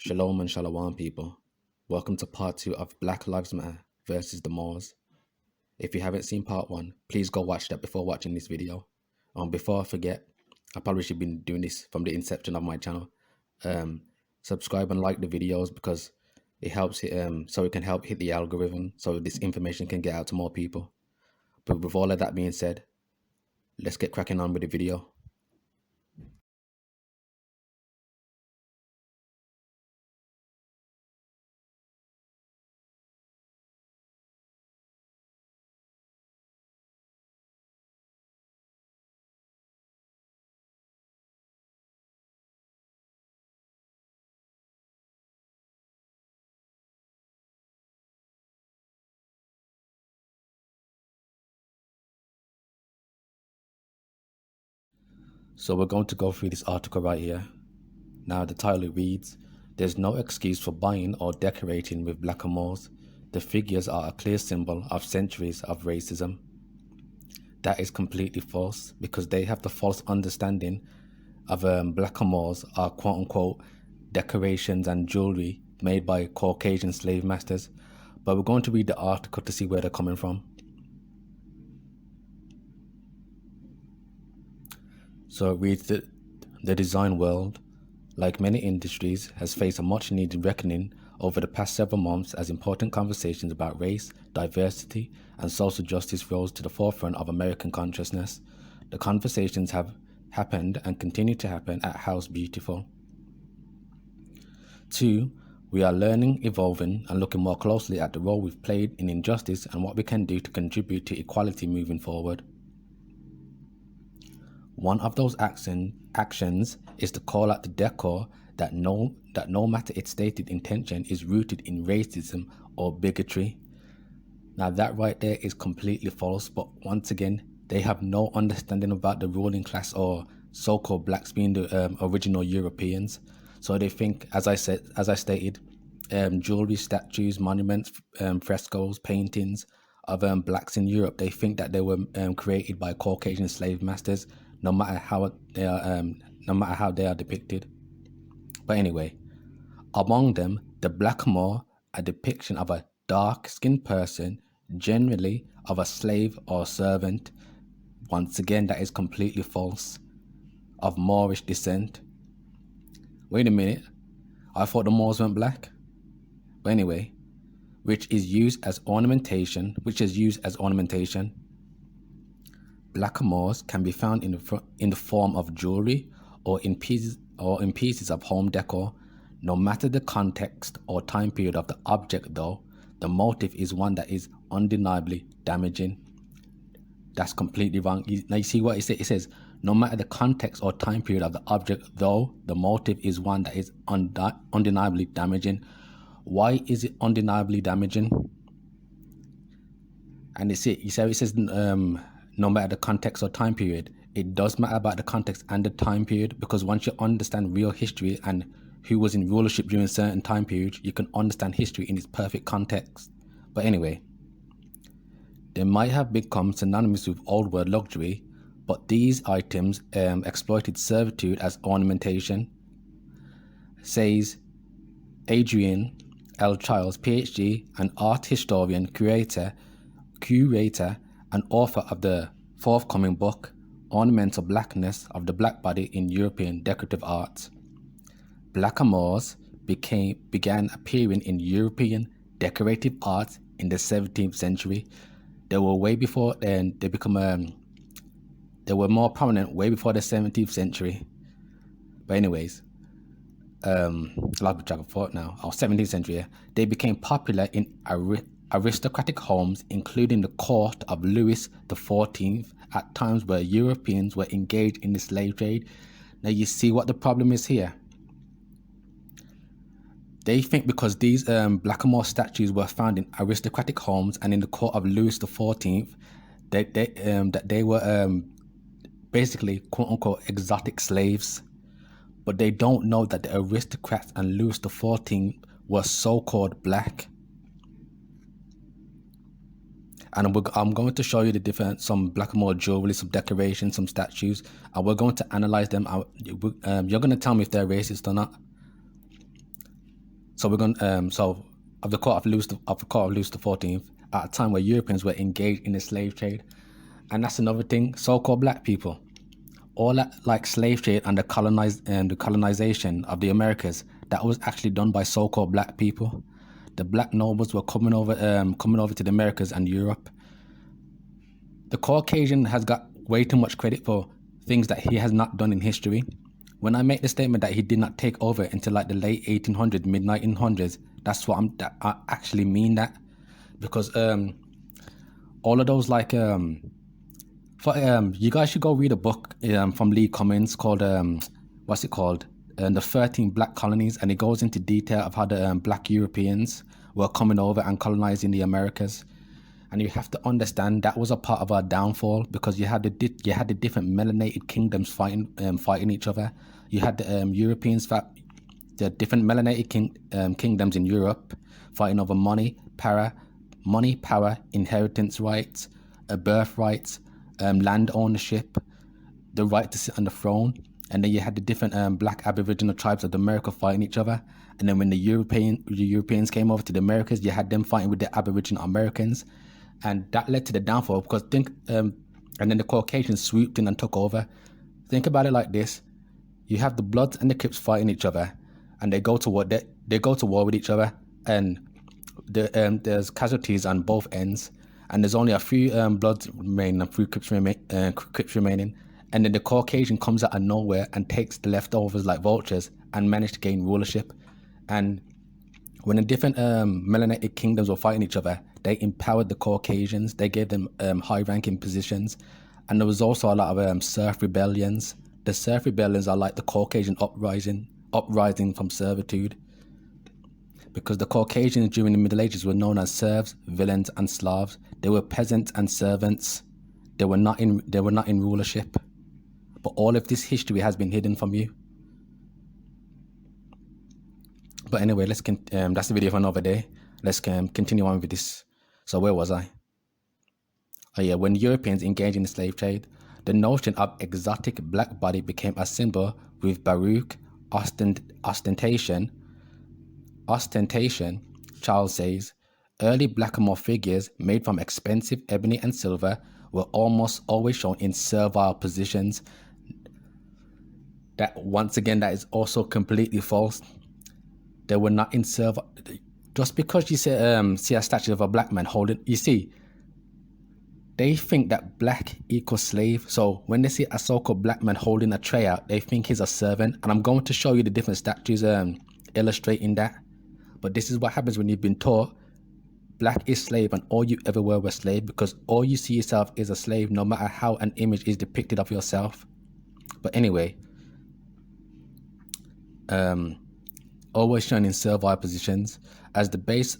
Shalom and Shalom, people. Welcome to part 2 of Black Lives Matter versus the Moors. If you haven't seen part 1, please go watch that before watching this video. Before I forget, I probably should have been doing this from the inception of my channel. Subscribe and like the videos because it helps so it can help hit the algorithm so this information can get out to more people. But with all of that being said, let's get cracking on with the video. So we're going to go through this article right here. Now the title reads, "There's no excuse for buying or decorating with Blackamoors. The figures are a clear symbol of centuries of racism." That is completely false because they have the false understanding of Blackamoors are quote unquote decorations and jewelry made by Caucasian slave masters. But we're going to read the article to see where they're coming from. So it reads that the design world, like many industries, has faced a much needed reckoning over the past several months as important conversations about race, diversity, and social justice rose to the forefront of American consciousness. The conversations have happened and continue to happen at House Beautiful. 2. We are learning, evolving, and looking more closely at the role we've played in injustice and what we can do to contribute to equality moving forward. One of those actions is to call out the decor that no matter its stated intention is rooted in racism or bigotry. Now that right there is completely false, but once again, they have no understanding about the ruling class or so-called blacks being the original Europeans. So they think, as I stated, jewelry, statues, monuments, frescoes, paintings of blacks in Europe, they think that they were created by Caucasian slave masters, no matter how they are depicted. But anyway, among them, the Blackamoor, a depiction of a dark-skinned person, generally of a slave or servant. Once again, that is completely false. Of Moorish descent. Wait a minute, I thought the Moors weren't black. But anyway, which is used as ornamentation. Blackamoors can be found in the form of jewelry or in pieces of home decor. No matter the context or time period of the object, though, the motive is one that is undeniably damaging. That's completely wrong. Now you see what it says? It says, no matter the context or time period of the object, though, the motive is one that is undeniably damaging. Why is it undeniably damaging? And it says no matter the context or time period. It does matter about the context and the time period, because once you understand real history and who was in rulership during certain time periods, you can understand history in its perfect context. But anyway, they might have become synonymous with old world luxury, but these items exploited servitude as ornamentation, says Adrian L. Childs, PhD, an art historian, curator, and author of the forthcoming book, Ornamental Blackness of the Black Body in European Decorative Arts. Blackamoors began appearing in European decorative art in the 17th century. They were way before then. They were more prominent way before the 17th century. But anyways, lost track of thought now. 17th century. Yeah. They became popular in aristocratic homes, including the court of Louis XIV, at times where Europeans were engaged in the slave trade. Now you see what the problem is here. They think because these Blackamoor statues were found in aristocratic homes and in the court of Louis XIV, that they were basically quote-unquote exotic slaves. But they don't know that the aristocrats and Louis XIV were so-called black. And I'm going to show you some Blackamoor jewelry, some decorations, some statues, and we're going to analyze them. You're going to tell me if they're racist or not. So we're going. So of the court of Louis the 14th, at a time where Europeans were engaged in the slave trade, and that's another thing. So-called black people, all that like slave trade and the colonization of the Americas, that was actually done by so-called black people. The black nobles were coming over to the Americas and Europe. The Caucasian has got way too much credit for things that he has not done in history. When I make the statement that he did not take over until like the late 1800s, mid 1900s, that's what I actually mean that, because all of those like you guys should go read a book from Lee Cummins called what's it called? The 13 Black Colonies, and it goes into detail of how the black Europeans were coming over and colonizing the Americas. And you have to understand that was a part of our downfall, because you had the different melanated kingdoms fighting each other. You had the Europeans, the different melanated kingdoms in Europe fighting over money, power, inheritance rights, birthrights, land ownership, the right to sit on the throne. And then you had the different black Aboriginal tribes of America fighting each other. And then when the Europeans came over to the Americas, you had them fighting with the Aboriginal Americans. And that led to the downfall, because and then the Caucasians swooped in and took over. Think about it like this: you have the Bloods and the Crips fighting each other, and they go to war. They go to war with each other, and there's casualties on both ends. And there's only a few Bloods remaining, a few Crips remaining. And then the Caucasian comes out of nowhere and takes the leftovers like vultures and managed to gain rulership. And when the different melanated kingdoms were fighting each other, they empowered the Caucasians. They gave them high-ranking positions. And there was also a lot of serf rebellions. The serf rebellions are like the Caucasian uprising from servitude. Because the Caucasians during the Middle Ages were known as serfs, villains, and Slavs. They were peasants and servants. They were not in rulership. But all of this history has been hidden from you. But anyway, that's the video for another day. Let's continue on with this. So where was I? Oh yeah, when Europeans engaged in the slave trade, the notion of exotic black body became a symbol with baroque ostentation. Charles says, early Blackamoor figures made from expensive ebony and silver were almost always shown in servile positions. That, once again, that is also completely false. They were not in servile. Just because you see a statue of a black man holding, you see, they think that black equals slave. So when they see a so-called black man holding a tray out, they think he's a servant. And I'm going to show you the different statues illustrating that. But this is what happens when you've been taught black is slave and all you ever were was slave, because all you see yourself is a slave, no matter how an image is depicted of yourself. But anyway, always shown in servile positions as the base,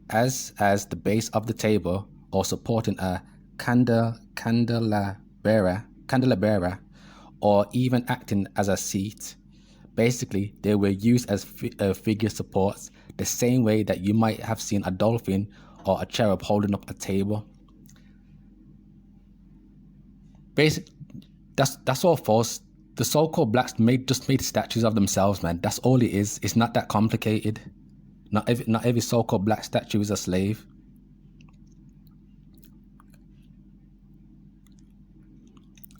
as the base of the table, or supporting a candelabra, or even acting as a seat. Basically, they were used as figure supports, the same way that you might have seen a dolphin or a cherub holding up a table. That's all false. The so-called blacks just made statues of themselves, man. That's all it is. It's not that complicated. Not every so-called black statue is a slave.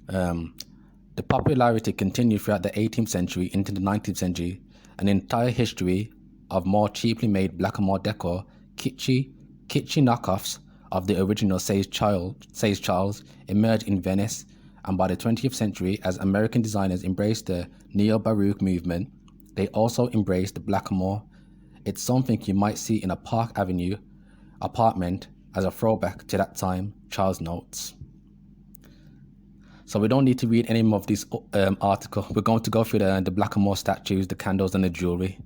The popularity continued throughout the 18th century into the 19th century. An entire history of more cheaply made Blackamoor decor, kitschy knockoffs of the original, says Charles, emerged in Venice. And by the 20th century, as American designers embraced the neo-Baroque movement, they also embraced the Blackamoor. It's something you might see in a Park Avenue apartment as a throwback to that time, Charles notes. So we don't need to read any more of this article. We're going to go through the Blackamoor statues, the candles, and the jewelry.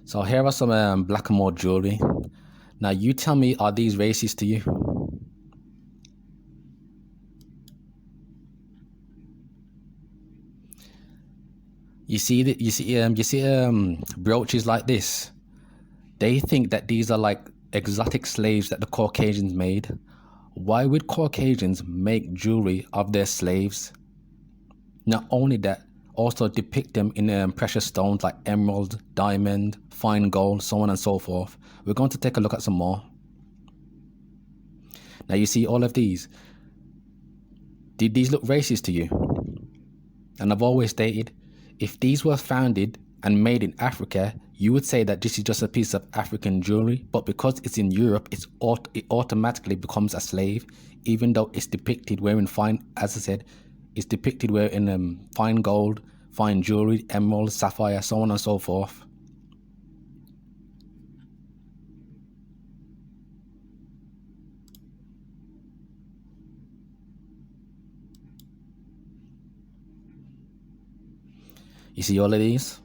So here are some Blackamoor jewelry. Now you tell me, are these racist to you? You see brooches like this. They think that these are like exotic slaves that the Caucasians made. Why would Caucasians make jewelry of their slaves? Not only that, also depict them in precious stones like emerald, diamond, fine gold, so on and so forth. We're going to take a look at some more. Now you see all of these. Did these look racist to you? And I've always stated, if these were founded and made in Africa, you would say that this is just a piece of African jewelry, but because it's in Europe, it automatically becomes a slave, even though it's depicted wearing fine, as I said, it's depicted wearing fine gold, fine jewelry, emerald, sapphire, so on and so forth. You see all of these?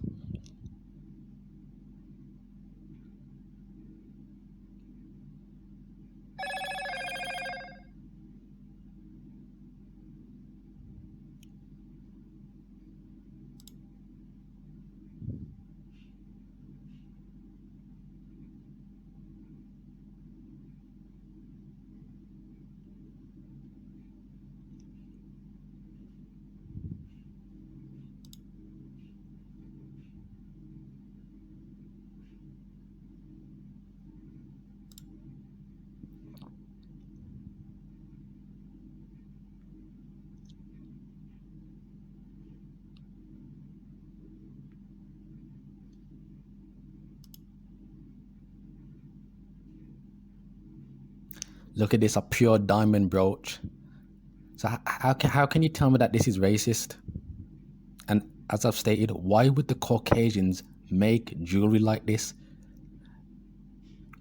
Look at this, a pure diamond brooch. So how can you tell me that this is racist? And as I've stated, why would the Caucasians make jewelry like this?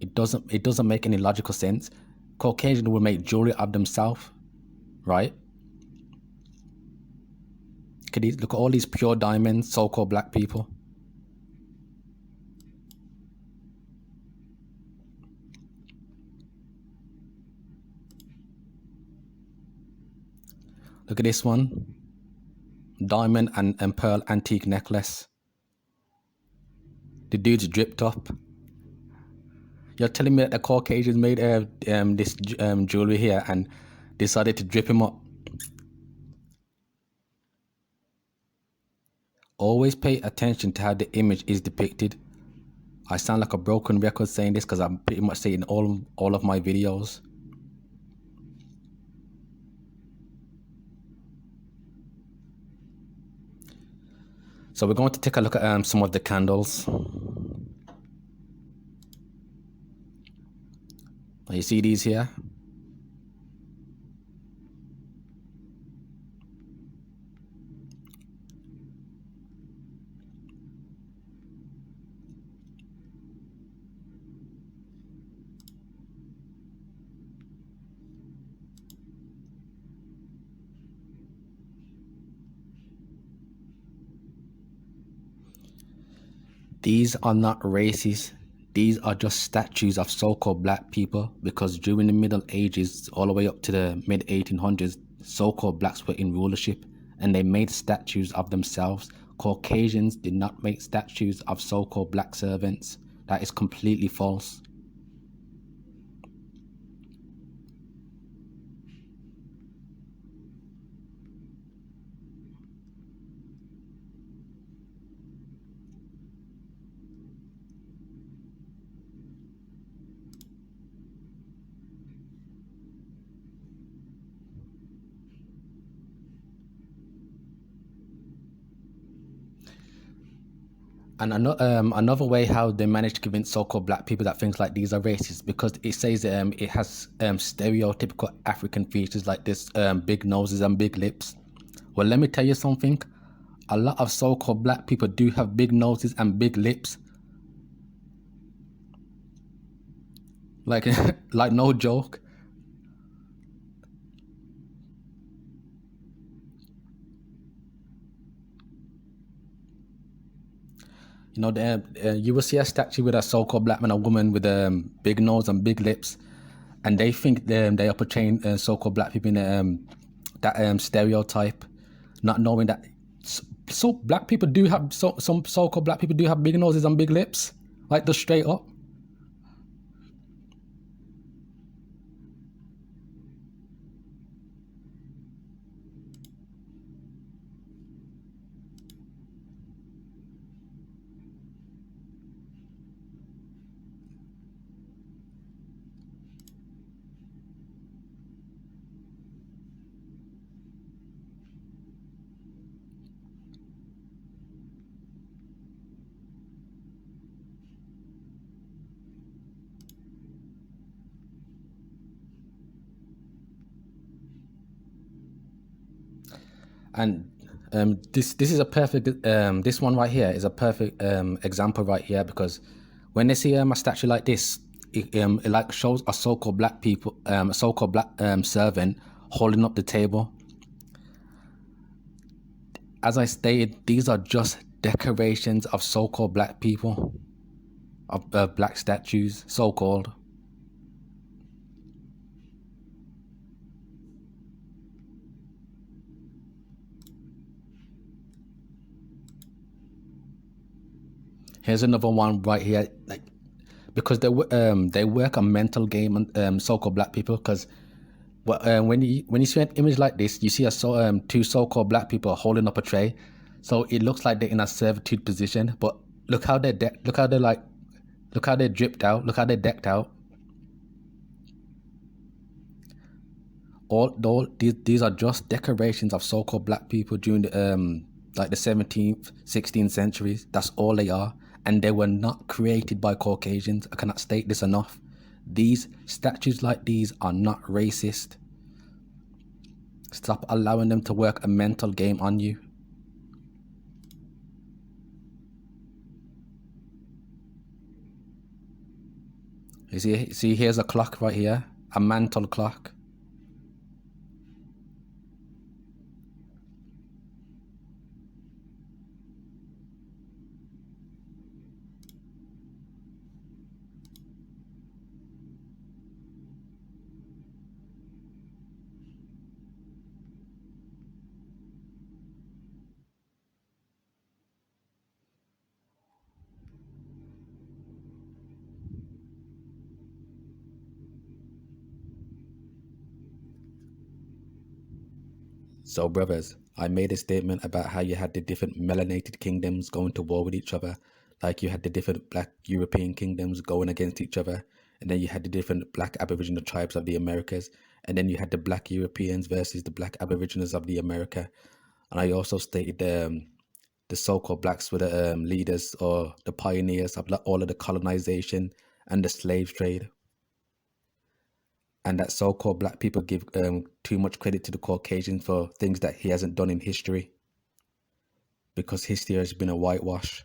It doesn't make any logical sense. Caucasians will make jewelry of themselves, right? Look at all these pure diamonds, so-called black people. Look at this one. Diamond and pearl antique necklace. The dude's dripped up. You're telling me that the Caucasians made this jewelry here and decided to drip him up? Always pay attention to how the image is depicted. I sound like a broken record saying this because I'm pretty much saying all of my videos. So we're going to take a look at some of the candles. You see these here? These are not racist. These are just statues of so-called black people, because during the Middle Ages all the way up to the mid-1800s, so-called blacks were in rulership and they made statues of themselves. Caucasians did not make statues of so-called black servants. That is completely false. And another way how they manage to convince so-called black people that things like these are racist, because it says it has stereotypical African features like this, big noses and big lips. Well, let me tell you something. A lot of so-called black people do have big noses and big lips. Like, like no joke. You know, you will see a statue with a so-called black man or woman with a big nose and big lips, and they think they are portraying so-called black people in that stereotype, not knowing that so black people do have some so-called black people do have big noses and big lips, like just straight up. And this is a perfect this one right here is a perfect example right here, because when they see a statue like this, it like shows a so-called black people, a so-called black servant holding up the table. As I stated, these are just decorations of so-called black people, of black statues, so-called. Here's another one right here, like, because they work a mental game on so-called black people, because when you see an image like this, you see two so-called black people holding up a tray, so it looks like they're in a servitude position. But look how look how they're dripped out, look how they're decked out. All these are just decorations of so-called black people during the like the 17th, 16th centuries. That's all they are, and they were not created by Caucasians. I cannot state this enough. These statues like these are not racist. Stop allowing them to work a mental game on you. You see, here's a clock right here, a mantle clock. So, brothers, I made a statement about how you had the different melanated kingdoms going to war with each other. Like you had the different black European kingdoms going against each other. And then you had the different black Aboriginal tribes of the Americas. And then you had the black Europeans versus the black Aboriginals of the America. And I also stated the so-called blacks were the leaders or the pioneers of all of the colonization and the slave trade. And that so-called black people give too much credit to the Caucasian for things that he hasn't done in history, because history has been a whitewash.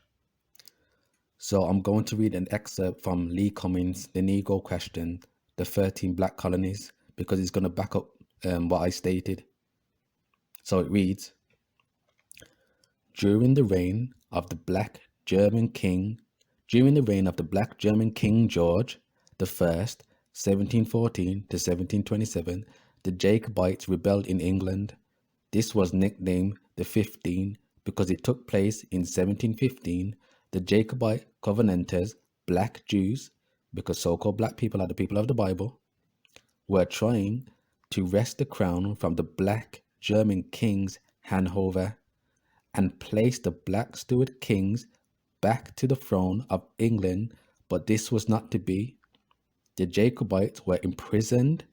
So I'm going to read an excerpt from Lee Cummings' The Negro Question, the 13 Black Colonies, because it's going to back up what I stated. So it reads, during the reign of the black German king George the First, 1714 to 1727, the Jacobites rebelled in England. This was nicknamed the 15 because it took place in 1715. The Jacobite Covenanters, black Jews, because so-called black people are the people of the Bible, were trying to wrest the crown from the black German kings Hanover and place the black Stuart kings back to the throne of England, but this was not to be. The Jacobites were imprisoned,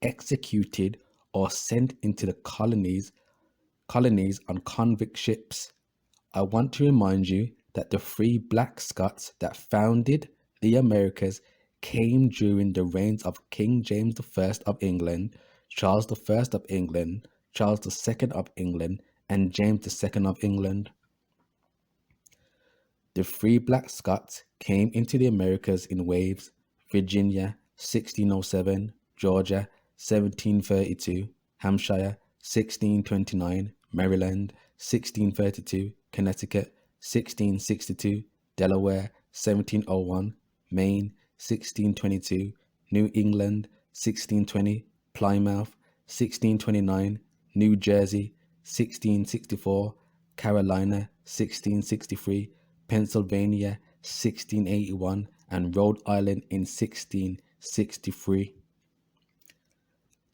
executed, or sent into the colonies on convict ships. I want to remind you that the three black Scots that founded the Americas came during the reigns of King James I of England, Charles I of England, Charles II of England, and James II of England. The three black Scots came into the Americas in waves: Virginia, 1607, Georgia, 1732, Hampshire, 1629, Maryland, 1632, Connecticut, 1662, Delaware, 1701, Maine, 1622, New England, 1620, Plymouth, 1629, New Jersey, 1664, Carolina, 1663, Pennsylvania, 1681, and Rhode Island in 1663.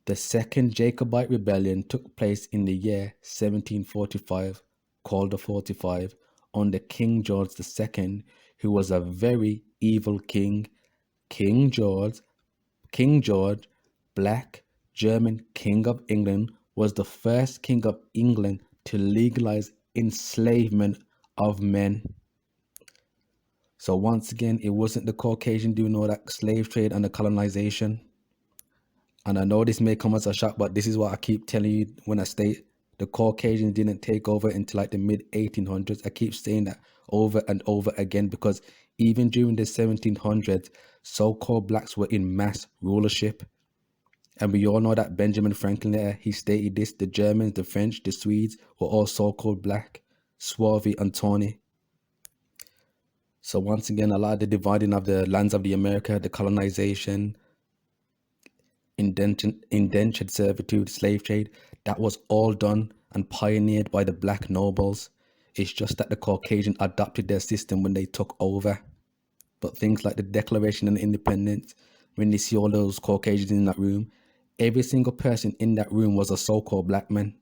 The Second Jacobite Rebellion took place in the year 1745, called the 45, under King George II, who was a very evil king. King George, black German King of England, was the first king of England to legalize enslavement of men. So once again, it wasn't the Caucasian doing all that slave trade and the colonization. And I know this may come as a shock, but this is what I keep telling you when I state The Caucasians didn't take over until like the mid 1800s. I keep saying that over and over again because even during the 1700s, so-called blacks were in mass rulership. And we all know that Benjamin Franklin there, he stated this: the Germans, the French, the Swedes were all so-called black, swarthy and tawny. So once again, a lot of the dividing of the lands of the America, the colonization, indentured servitude, slave trade, that was all done and pioneered by the black nobles. It's just that the Caucasian adopted their system when they took over. But things like the Declaration of Independence, when you see all those Caucasians in that room, every single person in that room was a so-called black man.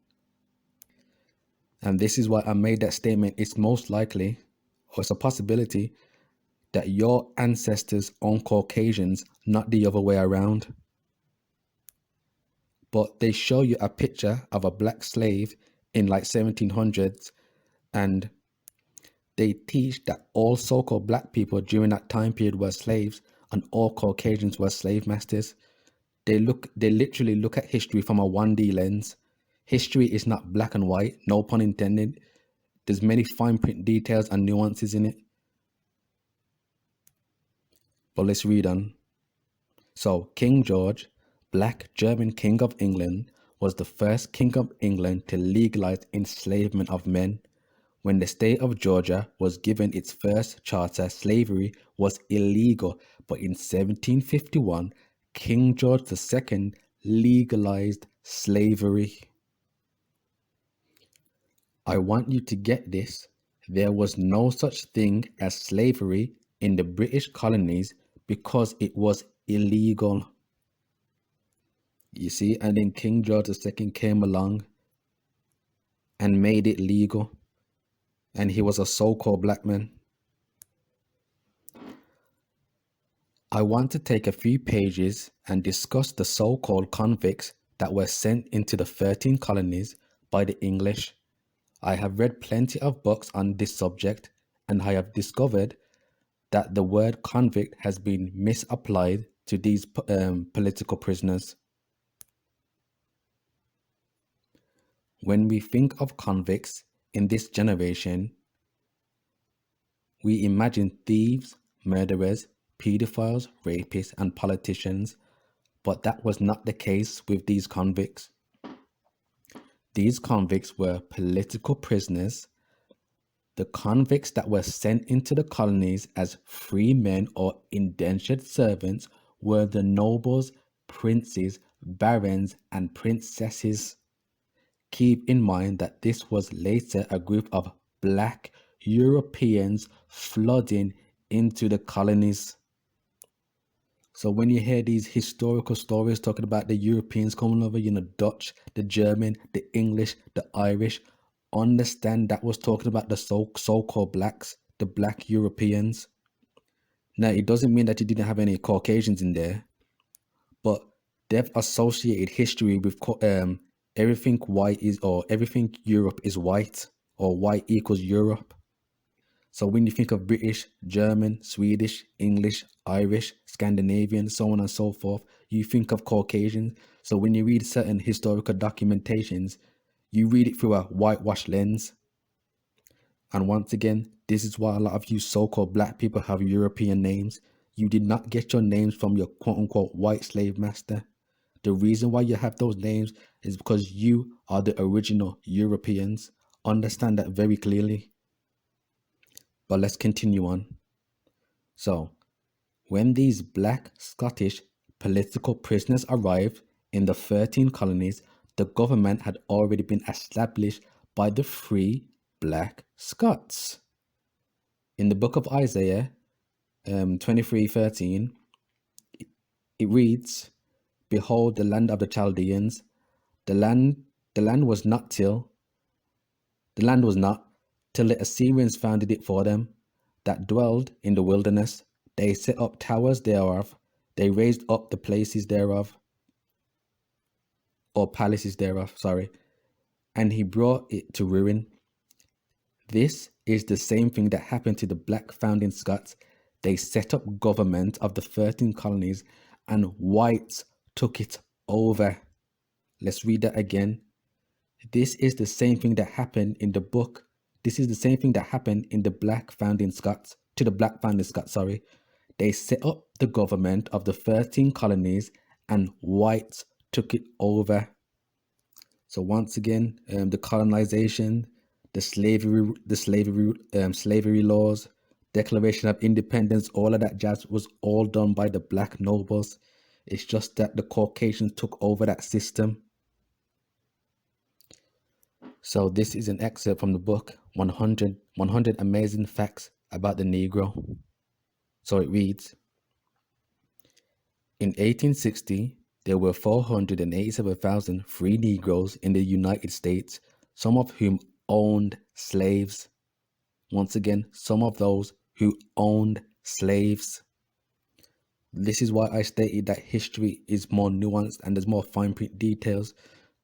And this is why I made that statement. It's most likely, or it's a possibility, that your ancestors owned Caucasians, not the other way around. But they show you a picture of a black slave in like 1700s, and they teach that all so-called black people during that time period were slaves and all Caucasians were slave masters. They literally look at history from a 1D lens. History is not black and white, no pun intended. There's many fine print details and nuances in it. But let's read on. So, King George, Black German King of England, was the first King of England to legalize enslavement of men. When the state of Georgia was given its first charter, slavery was illegal, but in 1751, King George II legalized slavery. I want you to get this. There was no such thing as slavery in the British colonies because it was illegal. You see, and then King George II came along and made it legal. And he was a so-called black man. I want to take a few pages and discuss the so-called convicts that were sent into the 13 colonies by the English. I have read plenty of books on this subject, and I have discovered that the word convict has been misapplied to these political prisoners. When we think of convicts in this generation, we imagine thieves, murderers, pedophiles, rapists, and politicians, but that was not the case with these convicts. These convicts were political prisoners. The convicts that were sent into the colonies as free men or indentured servants were the nobles, princes, barons, and princesses. Keep in mind that this was later a group of black Europeans flooding into the colonies. So when you hear these historical stories talking about the Europeans coming over, Dutch, the German, the English, the Irish, understand that was talking about the so-called blacks, the black Europeans. Now, it doesn't mean that you didn't have any Caucasians in there, but they've associated history with everything white is, or everything Europe is white, or white equals Europe. So when you think of British, German, Swedish, English, Irish, Scandinavian, so on and so forth, you think of Caucasians. So when you read certain historical documentations, you read it through a whitewash lens. And once again, this is why a lot of you so-called black people have European names. You did not get your names from your quote-unquote white slave master. The reason why you have those names is because you are the original Europeans. Understand that very clearly. But let's continue on. So, when these black Scottish political prisoners arrived in the 13 colonies, the government had already been established by the free black Scots. In the book of Isaiah 23:13, it reads, "Behold the land of the Chaldeans, the land was not till the Assyrians founded it for them, that dwelled in the wilderness. They set up towers thereof, they raised up the places thereof, or palaces thereof, and he brought it to ruin." This is the same thing that happened to the black founding Scots. They set up government of the 13 colonies and whites took it over. Let's read that again. This is the same thing that happened in the book. This is the same thing that happened in the black founding Scots, to the black founding Scots, sorry. They set up the government of the 13 colonies and whites took it over. So once again, the colonization, slavery laws, Declaration of Independence, all of that jazz was all done by the black nobles. It's just that the Caucasians took over that system. So this is an excerpt from the book 100 Amazing Facts About the Negro. So it reads, in 1860, there were 487,000 free Negroes in the United States, some of whom owned slaves. Once again, some of those who owned slaves. This is why I stated that history is more nuanced and there's more fine print details.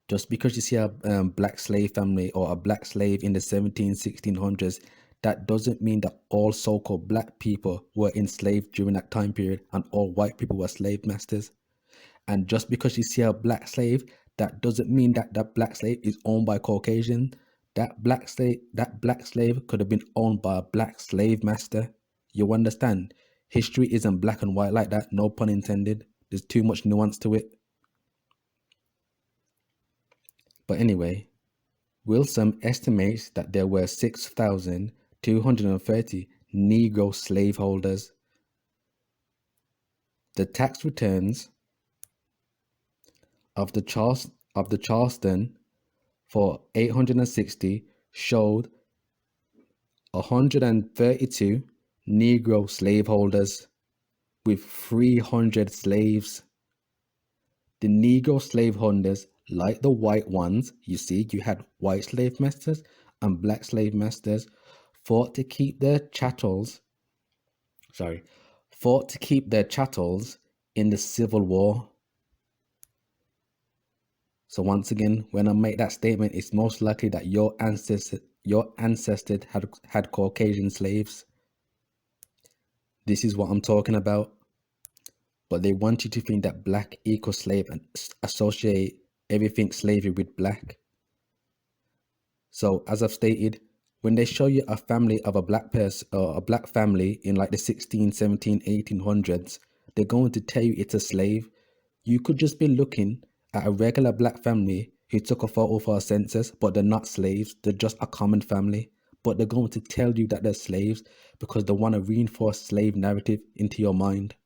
Just because you see a black slave family or a black slave in the 1600s, that doesn't mean that all so-called black people were enslaved during that time period and all white people were slave masters. And just because you see a black slave, that doesn't mean that that black slave is owned by Caucasian. That black slave could have been owned by a black slave master. You understand? History isn't black and white like that, no pun intended. There's too much nuance to it. But anyway, Wilson estimates that there were 6,230 Negro slaveholders. The tax returns of the Charleston for 860 showed 132 Negro slaveholders with 300 slaves. The Negro slaveholders, like the white ones, you see, you had white slave masters and black slave masters, fought to keep their chattels in the Civil War. So once again, when I make that statement, it's most likely that your ancestors had Caucasian slaves. This is what I'm talking about. But they want you to think that black equals slave and associate everything slavery with black. So as I've stated, when they show you a family of a black person or a black family in like the 16, 17, 1800s, they're going to tell you it's a slave. You could just be looking at a regular black family who took a photo for a census, but they're not slaves. They're just a common family. But they're going to tell you that they're slaves because they want to reinforce slave narrative into your mind.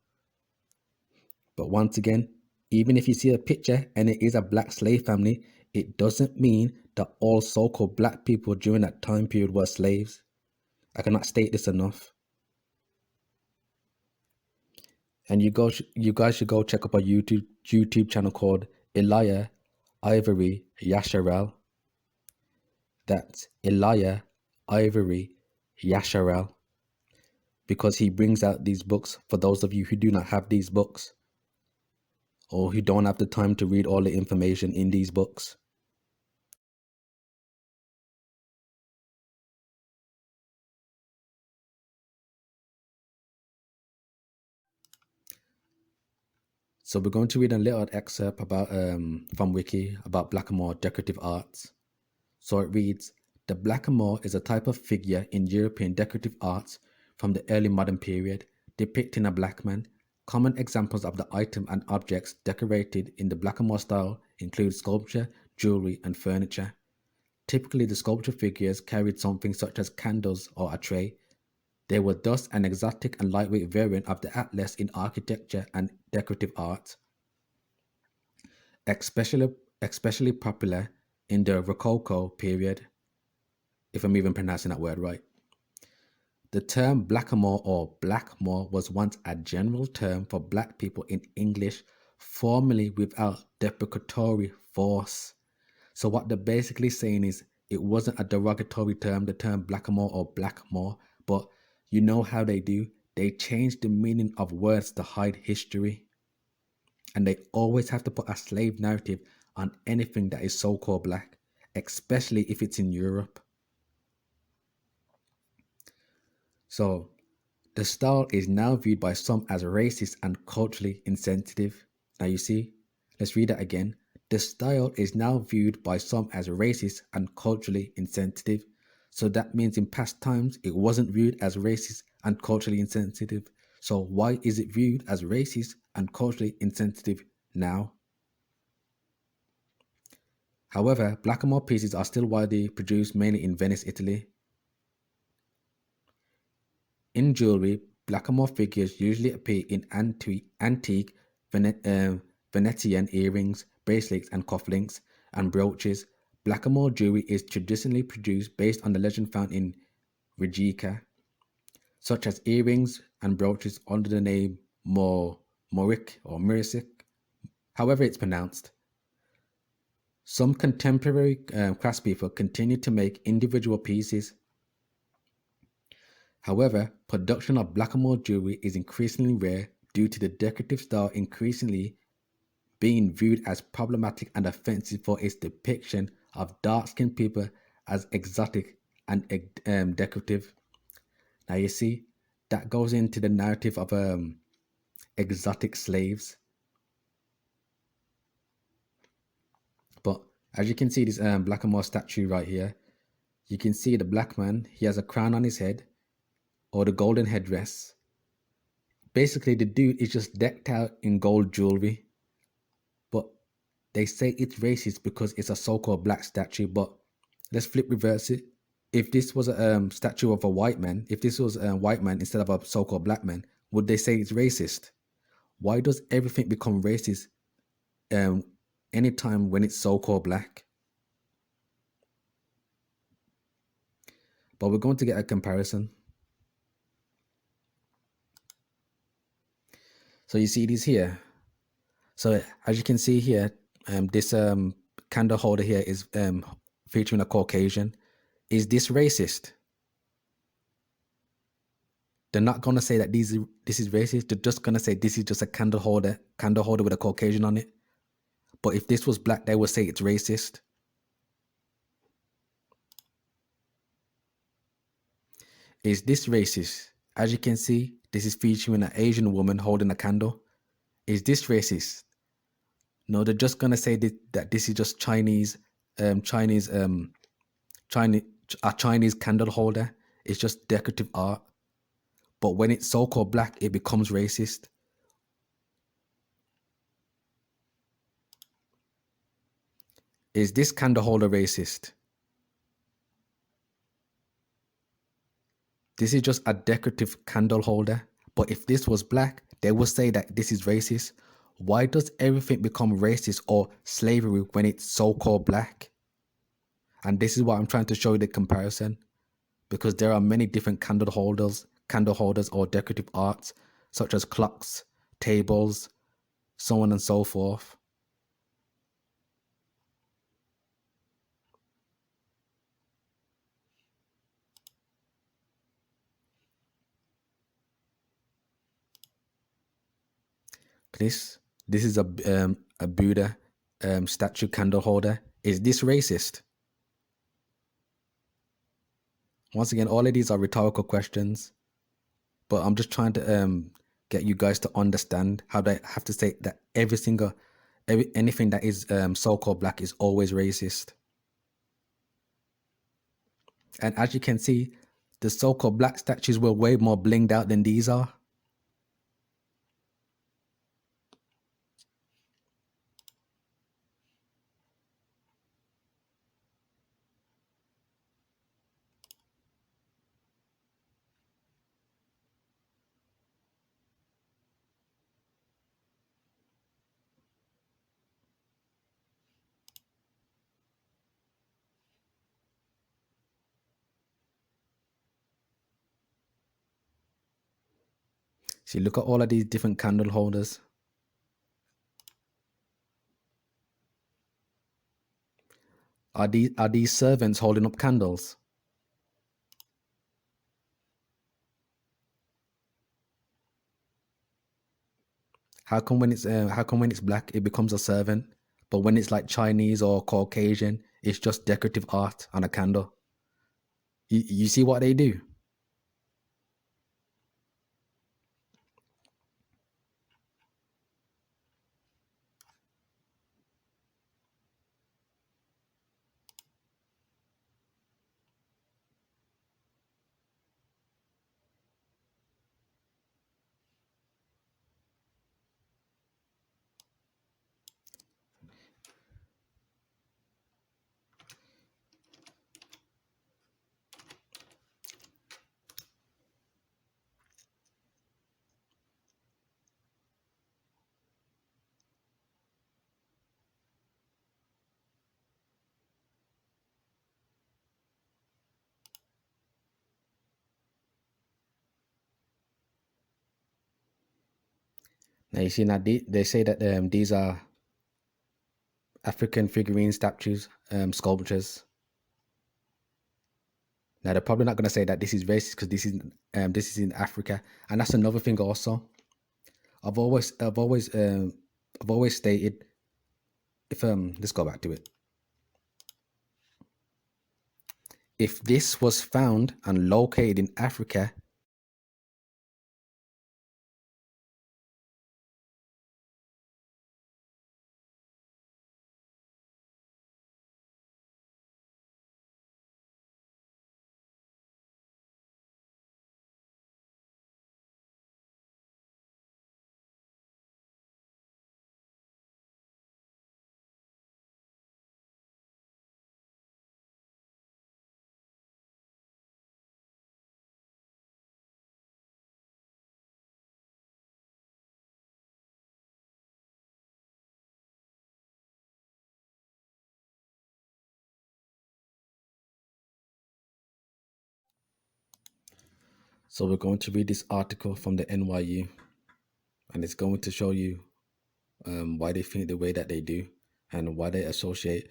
But once again, even if you see a picture and it is a black slave family, it doesn't mean that all so-called black people during that time period were slaves. I cannot state this enough. And you guys should go check up a YouTube channel called Elijah Ivory Yasharel. That's Elijah Ivory Yasharel. Because he brings out these books for those of you who do not have these books or who don't have the time to read all the information in these books. So we're going to read a little excerpt about from Wiki about Blackamoor decorative arts. So it reads, the Blackamoor is a type of figure in European decorative arts from the early modern period, depicting a black man. Common examples of the item and objects decorated in the Blackamoor style include sculpture, jewelry, and furniture. Typically, the sculpture figures carried something such as candles or a tray. They were thus an exotic and lightweight variant of the atlas in architecture and decorative art, especially popular in the Rococo period, if I'm even pronouncing that word right. The term Blackamoor or Blackmoor was once a general term for black people in English, formerly without deprecatory force. So what they're basically saying is it wasn't a derogatory term, the term Blackamoor or Blackmoor, but you know how they do? They change the meaning of words to hide history. And they always have to put a slave narrative on anything that is so-called black, especially if it's in Europe. So the style is now viewed by some as racist and culturally insensitive. Now you see, let's read that again. The style is now viewed by some as racist and culturally insensitive. So that means in past times it wasn't viewed as racist and culturally insensitive. So why is it viewed as racist and culturally insensitive now? However, Blackamoor pieces are still widely produced mainly in Venice, Italy. In jewelry, Blackamoor figures usually appear in antique Venetian earrings, bracelets, and cufflinks, and brooches. Blackamoor jewelry is traditionally produced based on the legend found in Rijeka, such as earrings and brooches under the name Morik or Mirisik, however it's pronounced. Some contemporary craftspeople continue to make individual pieces. However, production of Blackamoor jewelry is increasingly rare due to the decorative style increasingly being viewed as problematic and offensive for its depiction of dark-skinned people as exotic and decorative. Now you see, that goes into the narrative of exotic slaves. But as you can see, this Blackamoor statue right here, you can see the black man. He has a crown on his head or the golden headdress. Basically, the dude is just decked out in gold jewelry. But they say it's racist because it's a so-called black statue. But let's flip reverse it. If this was a statue of a white man, if this was a white man instead of a so-called black man, would they say it's racist? Why does everything become racist um, anytime when it's so-called black? But we're going to get a comparison. So you see these here. So as you can see here, this candle holder here is featuring a Caucasian. Is this racist? They're not gonna say that this is racist. They're just gonna say this is just a candle holder with a Caucasian on it. But if this was black, they would say it's racist. Is this racist? As you can see, this is featuring an Asian woman holding a candle. Is this racist? No, they're just gonna say that this is just Chinese, Chinese, a Chinese candle holder. It's just decorative art. But when it's so-called black, it becomes racist. Is this candle holder racist? This is just a decorative candle holder. But if this was black, they would say that this is racist. Why does everything become racist or slavery when it's so-called black? And this is what I'm trying to show you the comparison. Because there are many different candle holders or decorative arts, such as clocks, tables, so on and so forth. This is a Buddha statue candle holder. Is this racist? Once again, all of these are rhetorical questions, but I'm just trying to get you guys to understand how they have to say that anything that is so-called black is always racist. And as you can see, the so-called black statues were way more blinged out than these are. See, look at all of these different candle holders. Are these servants holding up candles? How come when it's black it becomes a servant, but when it's like Chinese or Caucasian, it's just decorative art on a candle? You see what they do? Now you see, now they say that these are African figurine statues, sculptures. Now they're probably not going to say that this is racist because this is in Africa, and that's another thing also. I've always I've always I've always stated, if let's go back to it. If this was found and located in Africa, so we're going to read this article from the NYU, and it's going to show you why they think the way that they do, and why they associate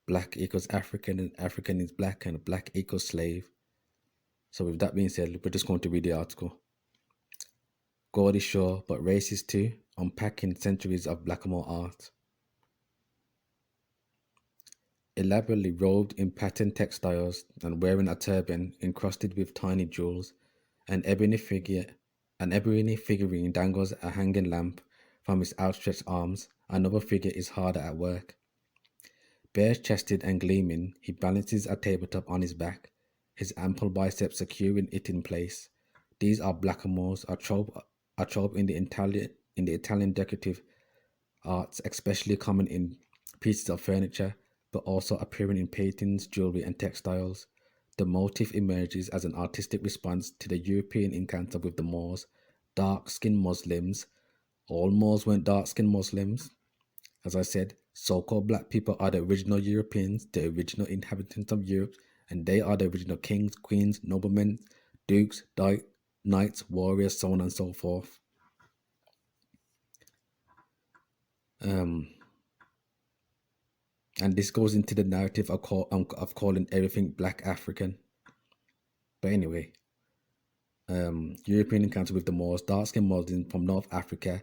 black equals African and African is black and black equals slave. So with that being said, we're just going to read the article. God is sure, but racist too, unpacking centuries of Blackamoor art. Elaborately robed in patterned textiles and wearing a turban encrusted with tiny jewels, an ebony figurine dangles a hanging lamp from his outstretched arms. Another figure is harder at work. Bare-chested and gleaming, he balances a tabletop on his back, his ample biceps securing it in place. These are blackamoors, a trope in the Italian decorative arts, especially common in pieces of furniture, but also appearing in paintings, jewelry, and textiles. The motif emerges as an artistic response to the European encounter with the Moors, dark-skinned Muslims. All Moors weren't dark-skinned Muslims. As I said, so-called black people are the original Europeans, the original inhabitants of Europe, and they are the original kings, queens, noblemen, dukes, knights, warriors, so on and so forth. And this goes into the narrative of calling everything black African. But anyway, European encounter with the Moors, dark-skinned Muslims from North Africa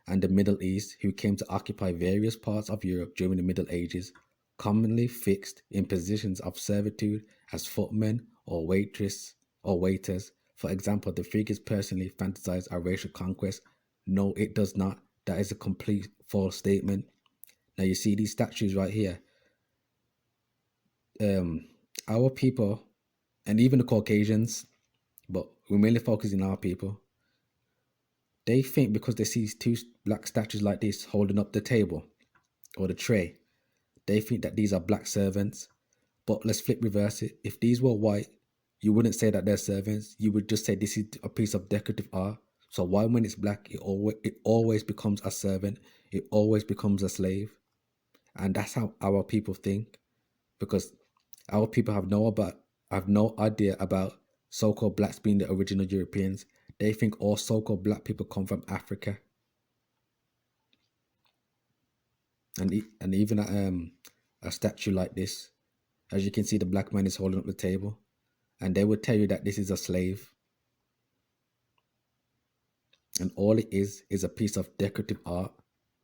and the Middle East who came to occupy various parts of Europe during the Middle Ages, commonly fixed in positions of servitude as footmen or waiters. For example, the figures personally fantasize a racial conquest. No, it does not. That is a complete false statement. Now you see these statues right here. Our people, and even the Caucasians, but we're mainly focusing on our people, they think because they see two black statues like this holding up the table or the tray, they think that these are black servants. But let's flip reverse it. If these were white, you wouldn't say that they're servants. You would just say this is a piece of decorative art. So why, when it's black, it always becomes a servant. It always becomes a slave. And that's how our people think, because our people have no idea about so-called blacks being the original Europeans. They think all so-called black people come from Africa. And even a statue like this, as you can see, the black man is holding up the table, and they would tell you that this is a slave, and all it is a piece of decorative art.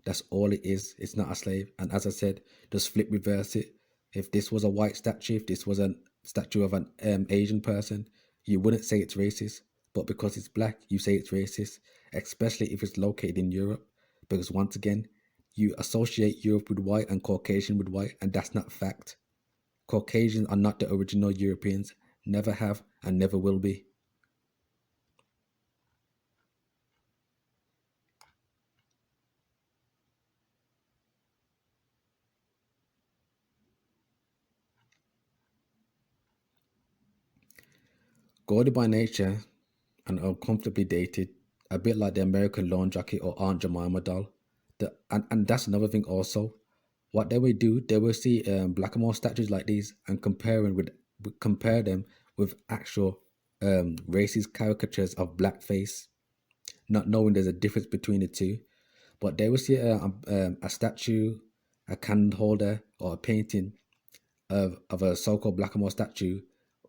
That's all it is. It's not a slave. And as I said, just flip reverse it. If this was a white statue, if this was a statue of an Asian person, you wouldn't say it's racist. But because it's black, you say it's racist, especially if it's located in Europe. Because once again, you associate Europe with white and Caucasian with white, and that's not fact. Caucasians are not the original Europeans, never have and never will be. Gaudy by nature and uncomfortably dated, a bit like the American lawn jacket or Aunt Jemima doll. And that's another thing also. What they will do, they will see Blackamoor statues like these and compare them with actual racist caricatures of blackface, not knowing there's a difference between the two. But they will see a statue, a candle holder, or a painting of a so-called Blackamoor statue,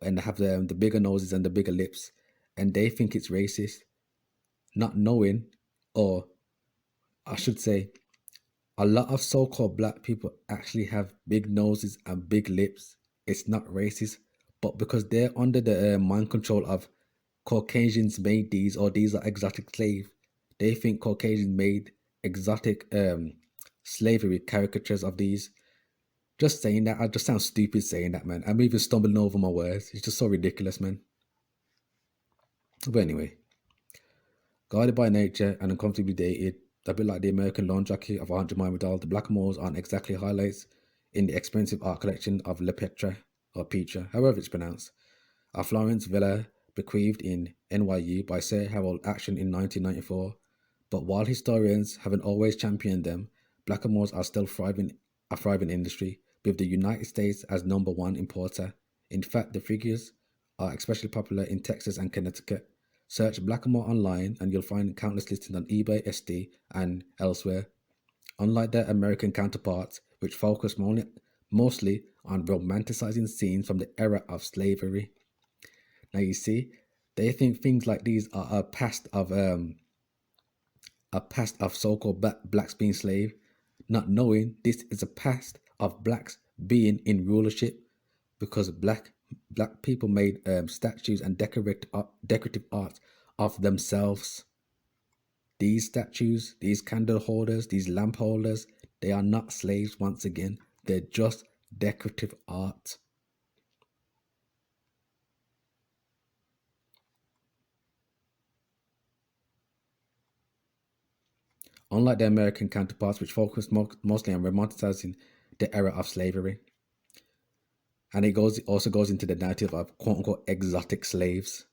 and have the bigger noses and the bigger lips, and they think it's racist, not knowing, or I should say, a lot of so-called black people actually have big noses and big lips. It's not racist, but because they're under the mind control of Caucasians made these, or these are exotic slaves, they think Caucasians made exotic slavery caricatures of these. Just saying that, I just sound stupid saying that, man. I'm even stumbling over my words. It's just so ridiculous, man. But anyway, guided by nature and uncomfortably dated, a bit like the American lawn jacket of 100 Miami Doll, the Blackamoors aren't exactly highlights in the expensive art collection of Le Petra, or Petra, however it's pronounced, a Florence villa bequeathed in NYU by Sir Harold Action in 1994. But while historians haven't always championed them, Blackamoors are still a thriving industry, with the United States as #1 importer. In fact, the figures are especially popular in Texas and Connecticut. Search Blackamoor online and you'll find countless listings on eBay, SD, and elsewhere. Unlike their American counterparts, which focus mostly on romanticizing scenes from the era of slavery. Now you see, they think things like these are a past of so-called blacks being slaves, not knowing this is a past of blacks being in rulership, because black people made statues and decorative art of themselves. These statues, these candle holders, these lamp holders, they are not slaves once again. They're just decorative art. Unlike their American counterparts, which focus mostly on romanticizing the era of slavery. And it also goes into the narrative of quote unquote exotic slaves.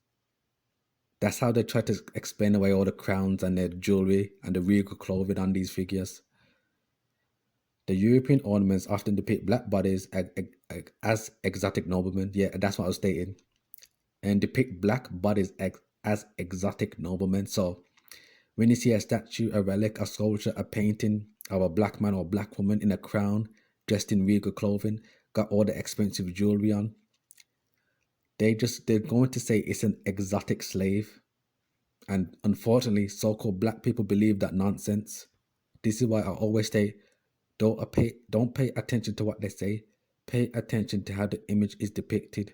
That's how they try to explain away all the crowns and their jewelry and the regal clothing on these figures. The European ornaments often depict black bodies as exotic noblemen. Yeah, that's what I was stating. And depict black bodies as exotic noblemen. So when you see a statue, a relic, a sculpture, a painting of a black man or black woman in a crown, dressed in regal clothing, got all the expensive jewelry on, they're going to say it's an exotic slave. And unfortunately, so-called black people believe that nonsense. This is why I always say, don't pay attention to what they say. Pay attention to how the image is depicted.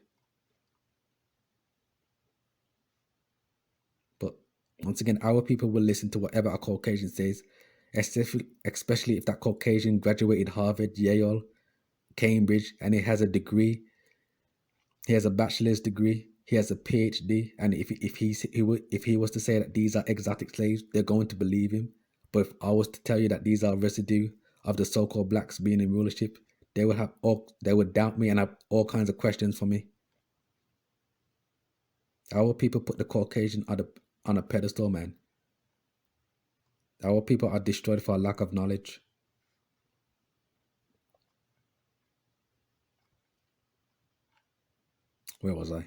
But once again, our people will listen to whatever a Caucasian says, especially if that Caucasian graduated Harvard, Yale, Cambridge, and he has a degree. He has a bachelor's degree. He has a PhD. And if he was to say that these are exotic slaves, they're going to believe him. But if I was to tell you that these are residue of the so-called blacks being in rulership, they would doubt me and have all kinds of questions for me. Our people put the Caucasian on a pedestal, man. Our people are destroyed for a lack of knowledge. Where was I?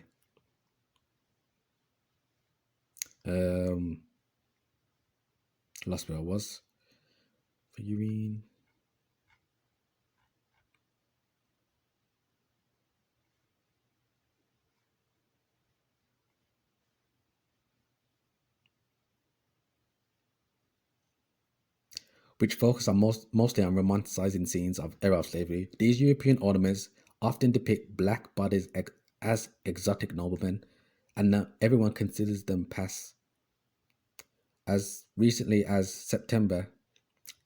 Lost where I was. Figurine. Which focus on mostly on romanticizing scenes of era of slavery. These European ornaments often depict black bodies as exotic noblemen, and now everyone considers them past. As recently as September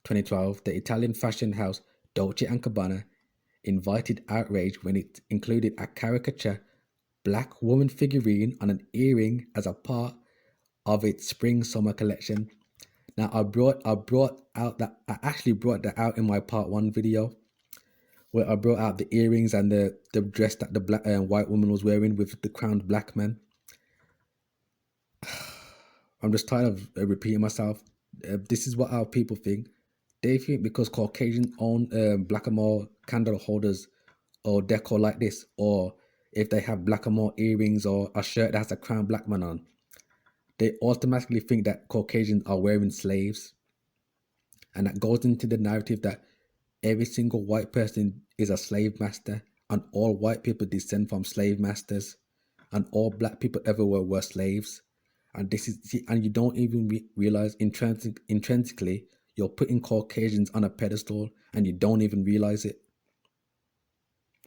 2012, the Italian fashion house Dolce & Gabbana invited outrage when it included a caricature black woman figurine on an earring as a part of its spring-summer collection. Now I actually brought that out in my part 1 video, where I brought out the earrings and the dress that the black white woman was wearing with the crowned black man. I'm just tired of repeating myself. This is what our people think. They think because Caucasians own Blackamoor candle holders or decor like this, or if they have Blackamoor earrings or a shirt that has a crowned black man on, they automatically think that Caucasians are wearing slaves. And that goes into the narrative that every single white person is a slave master, and all white people descend from slave masters, and all black people everywhere were slaves. And this is, and you don't even realize intrinsically you're putting Caucasians on a pedestal, and you don't even realize it,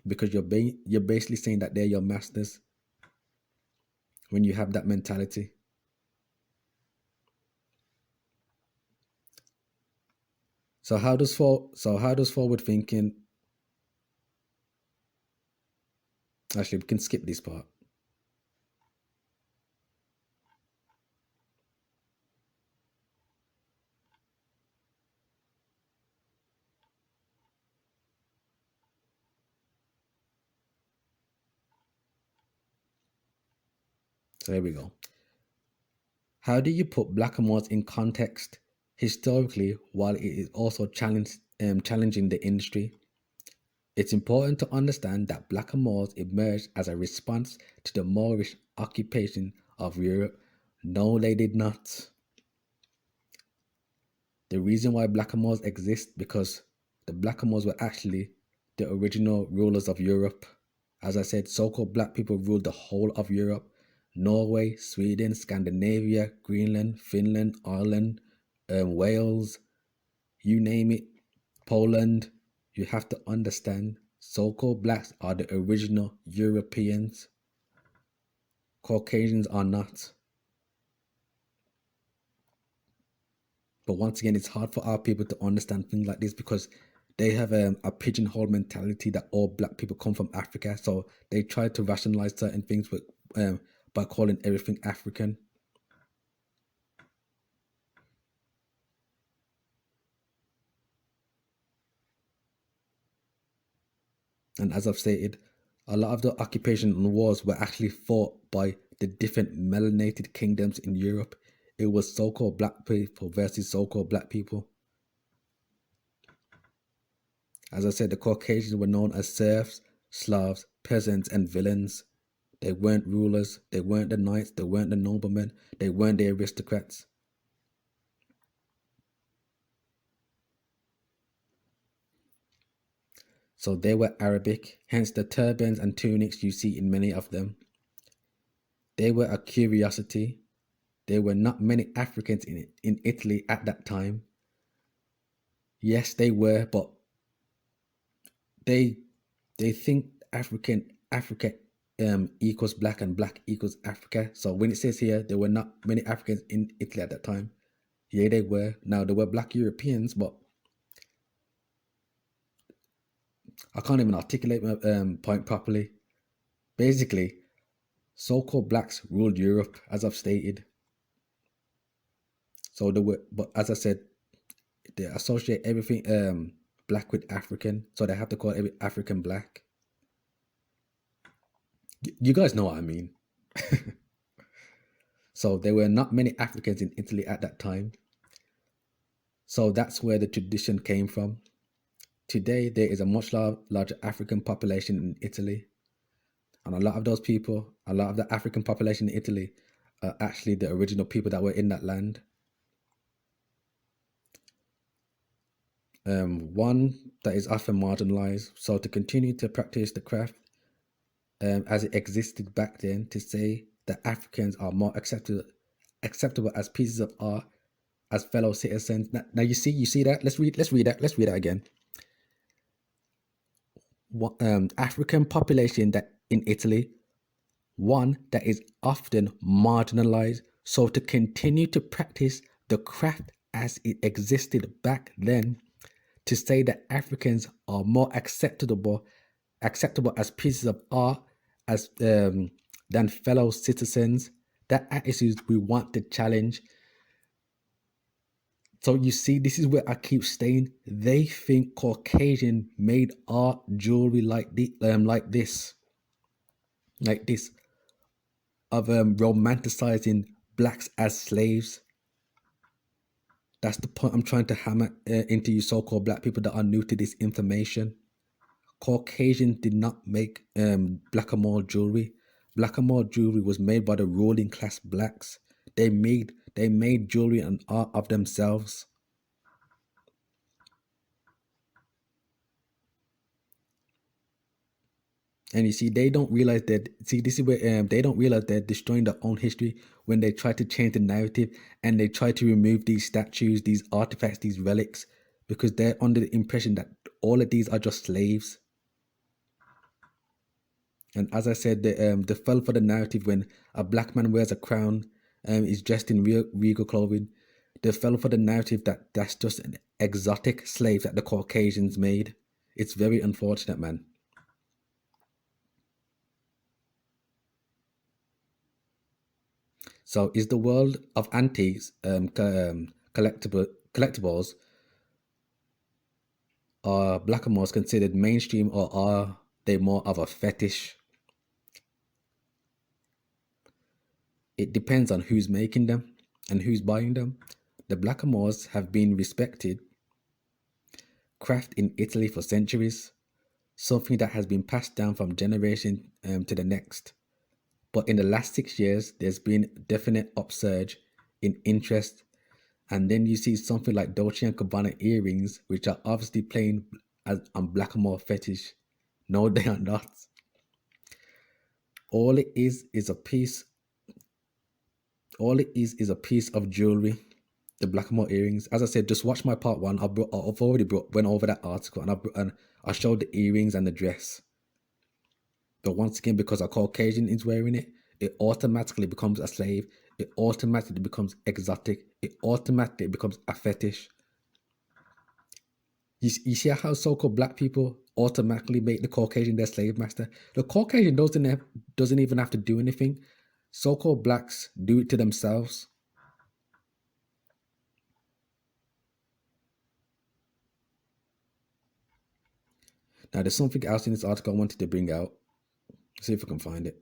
because you're basically saying that they're your masters when you have that mentality. So how does forward thinking? Actually, we can skip this part. So there we go. How do you put Blackamoors in context historically while it is also challenging the industry? It's important to understand that Blackamoors emerged as a response to the Moorish occupation of Europe. No, they did not. The reason why Blackamoors exist because the Blackamoors were actually the original rulers of Europe. As I said, so-called black people ruled the whole of Europe. Norway, Sweden, Scandinavia, Greenland, Finland, Ireland, Wales, you name it, Poland. You have to understand, so-called blacks are the original Europeans. Caucasians are not. But once again, it's hard for our people to understand things like this because they have a pigeonhole mentality that all black people come from Africa. So they try to rationalize certain things by calling everything African. And as I've stated, a lot of the occupation and wars were actually fought by the different melanated kingdoms in Europe. It was so-called black people versus so-called black people. As I said, the Caucasians were known as serfs, Slavs, peasants, and villains. They weren't rulers, they weren't the knights, they weren't the noblemen, they weren't the aristocrats. So they were Arabic, hence the turbans and tunics you see in many of them. They were a curiosity. There were not many Africans in Italy at that time. Yes, they were, but they think Africa equals black and black equals Africa. So when it says here there were not many Africans in Italy at that time, yeah, they were. Now there were black Europeans, but I can't even articulate my point properly. Basically, so-called blacks ruled Europe, as I've stated. So there were, but as I said, they associate everything black with African, so they have to call every African black. You guys know what I mean. So there were not many Africans in Italy at that time. So that's where the tradition came from. Today, there is a much larger African population in Italy. And a lot of those people, a lot of the African population in Italy are actually the original people that were in that land. One that is often marginalized. So to continue to practice the craft as it existed back then, to say that Africans are more acceptable as pieces of art, as fellow citizens. Now you see that. Let's read that again. African population that in Italy, one that is often marginalized. So to continue to practice the craft as it existed back then, to say that Africans are more acceptable as pieces of art as than fellow citizens, that attitude we want to challenge. So you see, this is where I keep saying they think Caucasian made art jewelry like this, of romanticizing blacks as slaves. That's the point I'm trying to hammer into you so-called black people that are new to this information. Caucasians did not make Blackamoor jewelry. Blackamoor jewelry was made by the ruling class blacks. They made jewelry and art of themselves. And you see, they don't realize that. See, this is where they don't realize they're destroying their own history when they try to change the narrative and they try to remove these statues, these artifacts, these relics, because they're under the impression that all of these are just slaves. And as I said, they fell for the narrative when a black man wears a crown, is dressed in regal clothing. They fell for the narrative that that's just an exotic slave that the Caucasians made. It's very unfortunate, man. So, is the world of antiques, collectibles, are Blackamoors considered mainstream, or are they more of a fetish? It depends on who's making them and who's buying them. The Blackamoors have been respected craft in Italy for centuries, something that has been passed down from generation to the next. But in the last 6 years, there's been definite upsurge in interest, and then you see something like Dolce and Gabbana earrings, which are obviously playing as on Blackamoor fetish. No, they are not. All it is a piece. All it is a piece of jewelry. The Blackamoor earrings. As I said, just watch my part one. I've already went over that article, and I showed the earrings and the dress. But once again, because a Caucasian is wearing it, it automatically becomes a slave. It automatically becomes exotic. It automatically becomes a fetish. You see how so-called black people automatically make the Caucasian their slave master? The Caucasian doesn't even have to do anything. So-called blacks do it to themselves. Now, there's something else in this article I wanted to bring out. See if I can find it.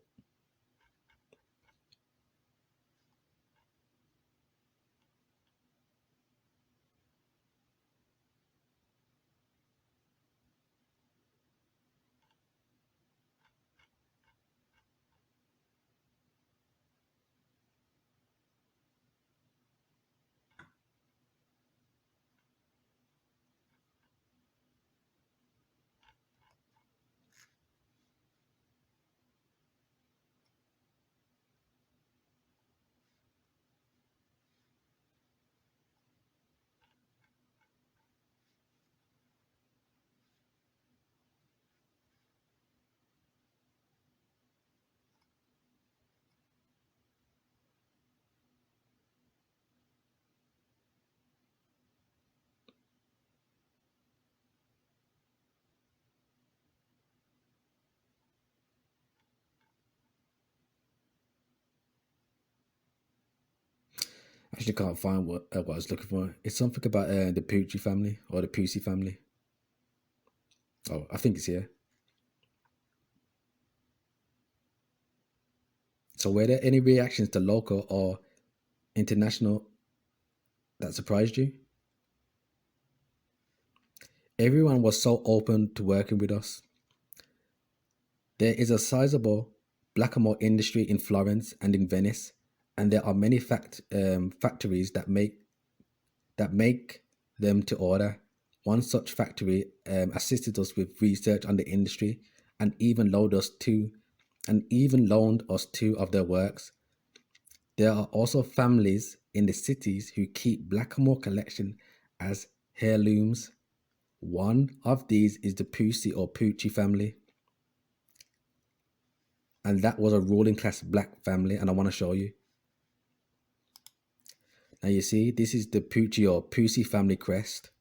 I actually can't find what I was looking for. It's something about the Poochie family or the Pusey family. Oh, I think it's here. So, were there any reactions to local or international that surprised you? Everyone was so open to working with us. There is a sizable Blackamoor industry in Florence and in Venice, and there are many factories that make them to order. One such factory assisted us with research on the industry and even loaned us two of their works. There are also families in the cities who keep Blackamoor collection as heirlooms. One of these is the Pusey or Poochie family, and that was a ruling class black family, and I want to show you. Now you see, this is the Poochie or Pusey family crest.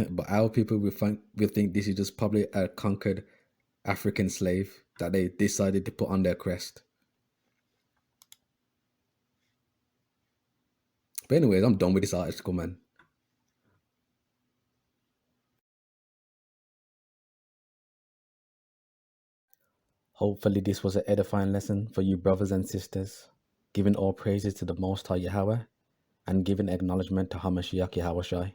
But our people will think this is just probably a conquered African slave that they decided to put on their crest. But anyways, I'm done with this article, man. Hopefully this was an edifying lesson for you brothers and sisters, giving all praises to the Most High Yahweh and giving acknowledgement to Hamashiach Yahushai.